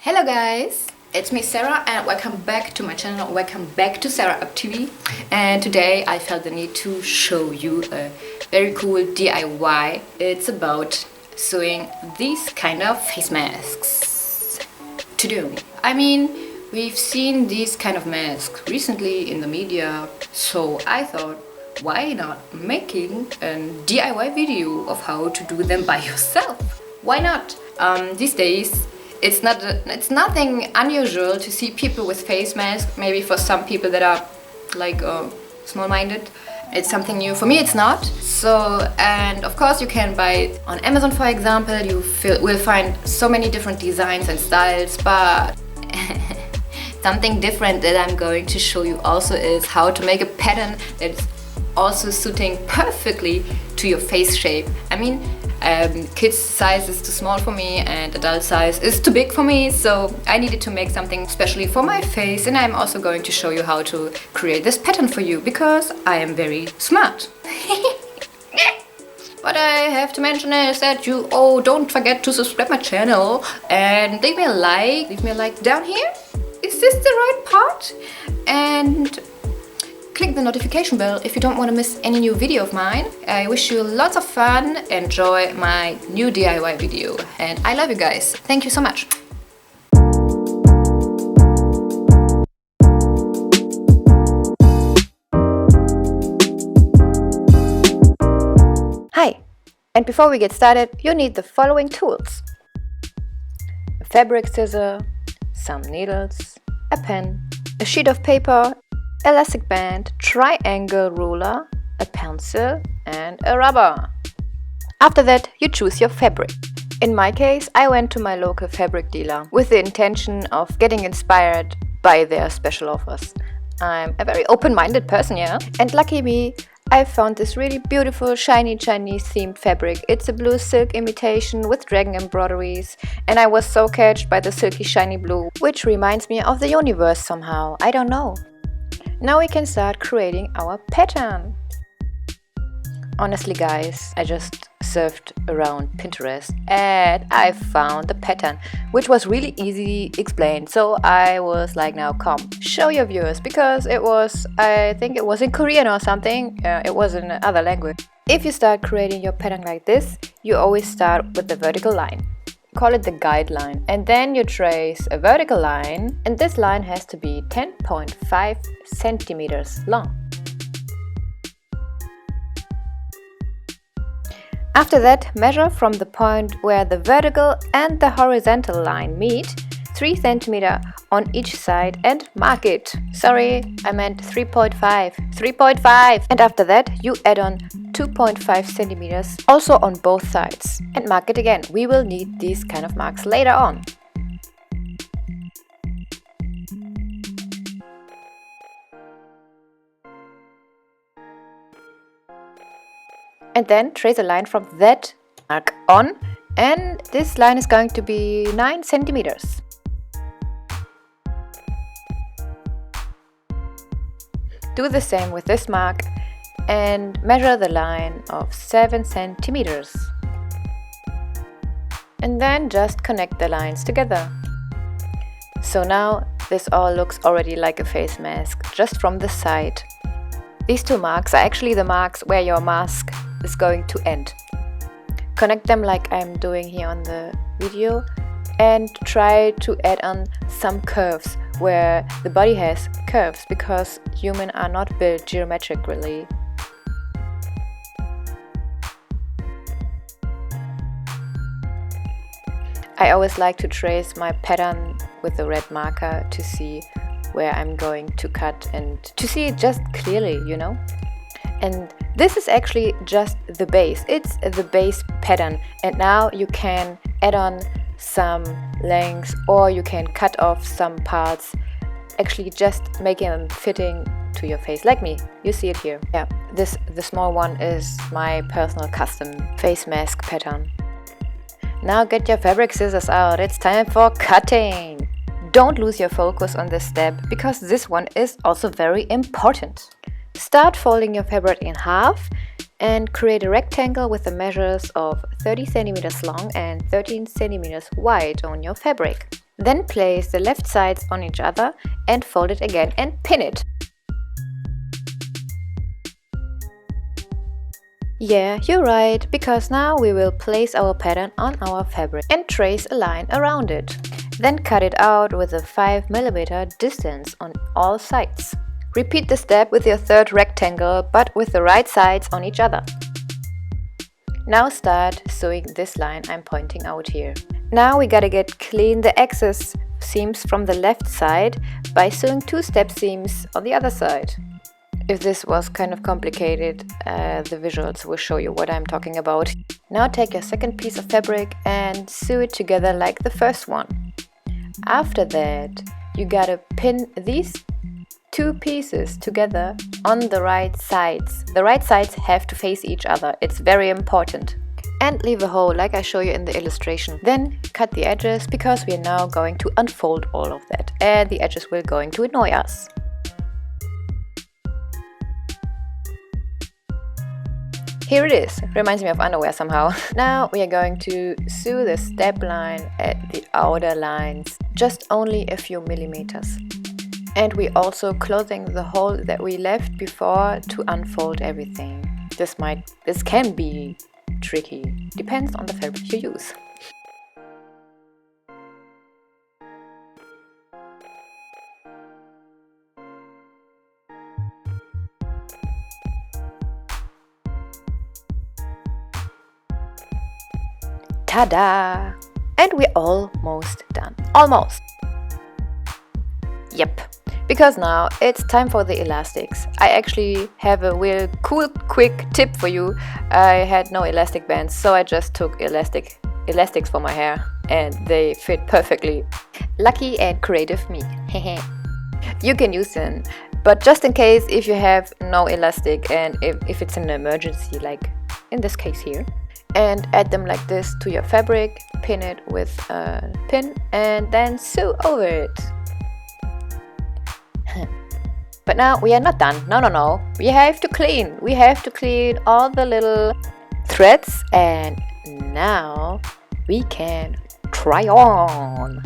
Hello guys, it's me Sarah and welcome back to my channel, welcome back to Sara Up TV. And today I felt the need to show you a very cool DIY. It's about sewing these kind of face masks to do. I mean, we've seen these kind of masks recently in the media, so I thought, why not making a DIY video of how to do them by yourself? Why not? These days it's nothing unusual to see people with face masks. Maybe for some people that are like small-minded, it's something new. For me it's not. So, and of course you can buy it on Amazon, for example. You will find so many different designs and styles, but something different that I'm going to show you also is how to make a pattern that's also suiting perfectly to your face shape. I mean, kids size is too small for me and adult size is too big for me, so I needed to make something especially for my face, and I'm also going to show you how to create this pattern for you because I am very smart. What I have to mention is that you don't forget to subscribe my channel and leave me a like down here. Is this the right part? And click the notification bell if you don't want to miss any new video of mine. I wish you lots of fun, enjoy my new DIY video, and I love you guys. Thank you so much. Hi, and before we get started, you need the following tools: a fabric scissor, some needles, a pen, a sheet of paper, elastic band, triangle ruler, a pencil and a rubber. After that, you choose your fabric. In my case, I went to my local fabric dealer with the intention of getting inspired by their special offers. I'm a very open-minded person, yeah? And lucky me, I found this really beautiful shiny Chinese themed fabric. It's a blue silk imitation with dragon embroideries, and I was so catched by the silky shiny blue, which reminds me of the universe somehow. I don't know. Now we can start creating our pattern. Honestly guys, I just surfed around Pinterest and I found the pattern, which was really easy explained. So I was like, now come, show your viewers, because I think it was in Korean or something. It was in another language. If you start creating your pattern like this, you always start with the vertical line. Call it the guideline, and then you trace a vertical line, and this line has to be 10.5 centimeters long. After that, measure from the point where the vertical and the horizontal line meet 3 centimeters on each side and mark it. Sorry, I meant 3.5. 3.5! And after that, you add on 2.5 centimeters also on both sides and mark it again. We will need these kind of marks later on. And then trace a line from that mark on, and this line is going to be 9 centimeters. Do the same with this mark and measure the line of 7 centimeters. And then just connect the lines together. So now this all looks already like a face mask, just from the side. These two marks are actually the marks where your mask is going to end. Connect them like I'm doing here on the video, and try to add on some curves where the body has curves, because humans are not built geometrically. I always like to trace my pattern with a red marker to see where I'm going to cut and to see it just clearly, you know? And this is actually just the base. It's the base pattern, and now you can add on some lengths, or you can cut off some parts, actually just making them fitting to your face, like me. You see it here. Yeah, the small one is my personal custom face mask pattern. Now get your fabric scissors out. It's time for cutting. Don't lose your focus on this step, because this one is also very important. Start folding your fabric in half and create a rectangle with the measures of 30 centimeters long and 13 centimeters wide on your fabric. Then place the left sides on each other and fold it again and pin it. Yeah, you're right, because now we will place our pattern on our fabric and trace a line around it. Then cut it out with a 5mm distance on all sides. Repeat the step with your third rectangle, but with the right sides on each other. Now start sewing this line I'm pointing out here. Now we gotta get clean the excess seams from the left side by sewing 2 step seams on the other side. If this was kind of complicated, the visuals will show you what I'm talking about. Now take your second piece of fabric and sew it together like the first one. After that, you gotta pin these 2 pieces together on the right sides. The right sides have to face each other, it's very important. And leave a hole like I show you in the illustration. Then cut the edges, because we are now going to unfold all of that and the edges will going to annoy us. Here it is. Reminds me of underwear somehow. Now we are going to sew the step line at the outer lines, just only a few millimeters. And we also closing the hole that we left before to unfold everything. This can be tricky. Depends on the fabric you use. Ta-da! And we're almost done. Almost! Yep. Because now it's time for the elastics. I actually have a real cool, quick tip for you. I had no elastic bands, so I just took elastics for my hair and they fit perfectly. Lucky and creative me. You can use them, but just in case if you have no elastic and if it's an emergency, like in this case here, and add them like this to your fabric, pin it with a pin and then sew over it. But now we are not done. No. We have to clean. We have to clean all the little threads and now we can try on.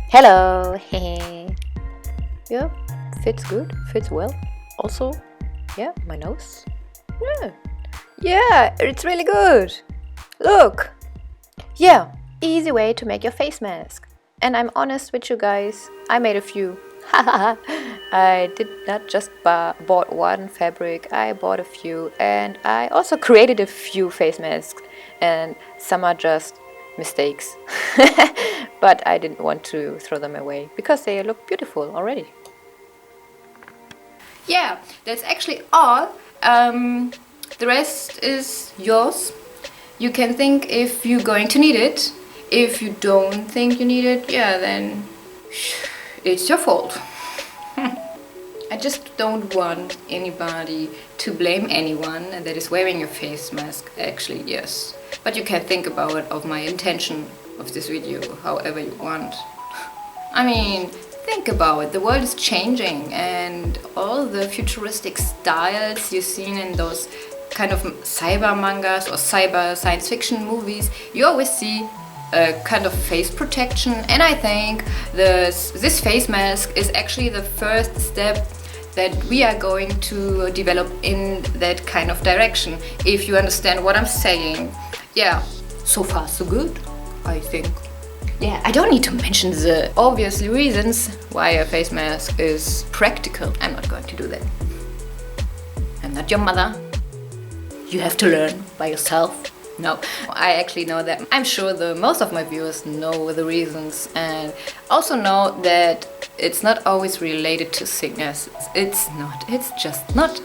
Hello. Yeah, fits good, fits well. Also, yeah, my nose. Yeah, it's really good. Look. Yeah, easy way to make your face mask. And I'm honest with you guys, I made a few. I did not just bought one fabric, I bought a few, and I also created a few face masks, and some are just mistakes. But I didn't want to throw them away because they look beautiful already. Yeah, that's actually all. The rest is yours. You can think if you're going to need it. If you don't think you need it, yeah, then it's your fault. I just don't want anybody to blame anyone that is wearing a face mask. Actually, yes. But you can think about it of my intention of this video however you want. I mean, think about it. The world is changing and all the futuristic styles you've seen in those kind of cyber mangas or cyber science fiction movies, you always see a kind of face protection, and I think this face mask is actually the first step that we are going to develop in that kind of direction, if you understand what I'm saying. Yeah, so far so good, I think. Yeah, I don't need to mention the obvious reasons why a face mask is practical. I'm not going to do that. I'm not your mother. You have to learn by yourself. No, I actually know that. I'm sure most of my viewers know the reasons and also know that it's not always related to sickness. It's not, it's just not.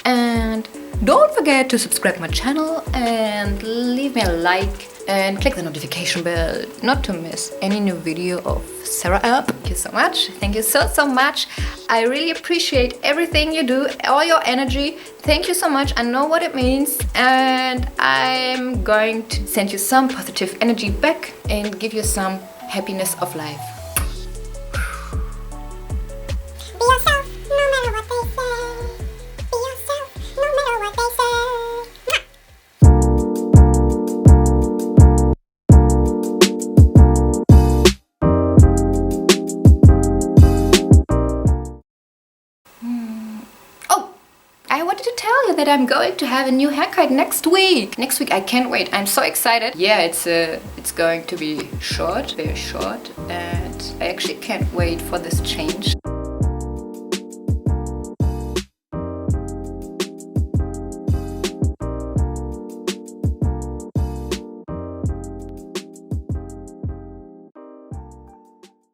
And don't forget to subscribe my channel and leave me a like and click the notification bell not to miss any new video of Sara up. Thank you so much. Thank you so much. I really appreciate everything you do, all your energy. Thank you so much. I know what it means and I'm going to send you some positive energy back and give you some happiness of life. Be yourself, no matter what they say. Be yourself, no matter what they say. I wanted to tell you that I'm going to have a new haircut next week. Next week, I can't wait. I'm so excited. Yeah, it's going to be short, very short, and I actually can't wait for this change.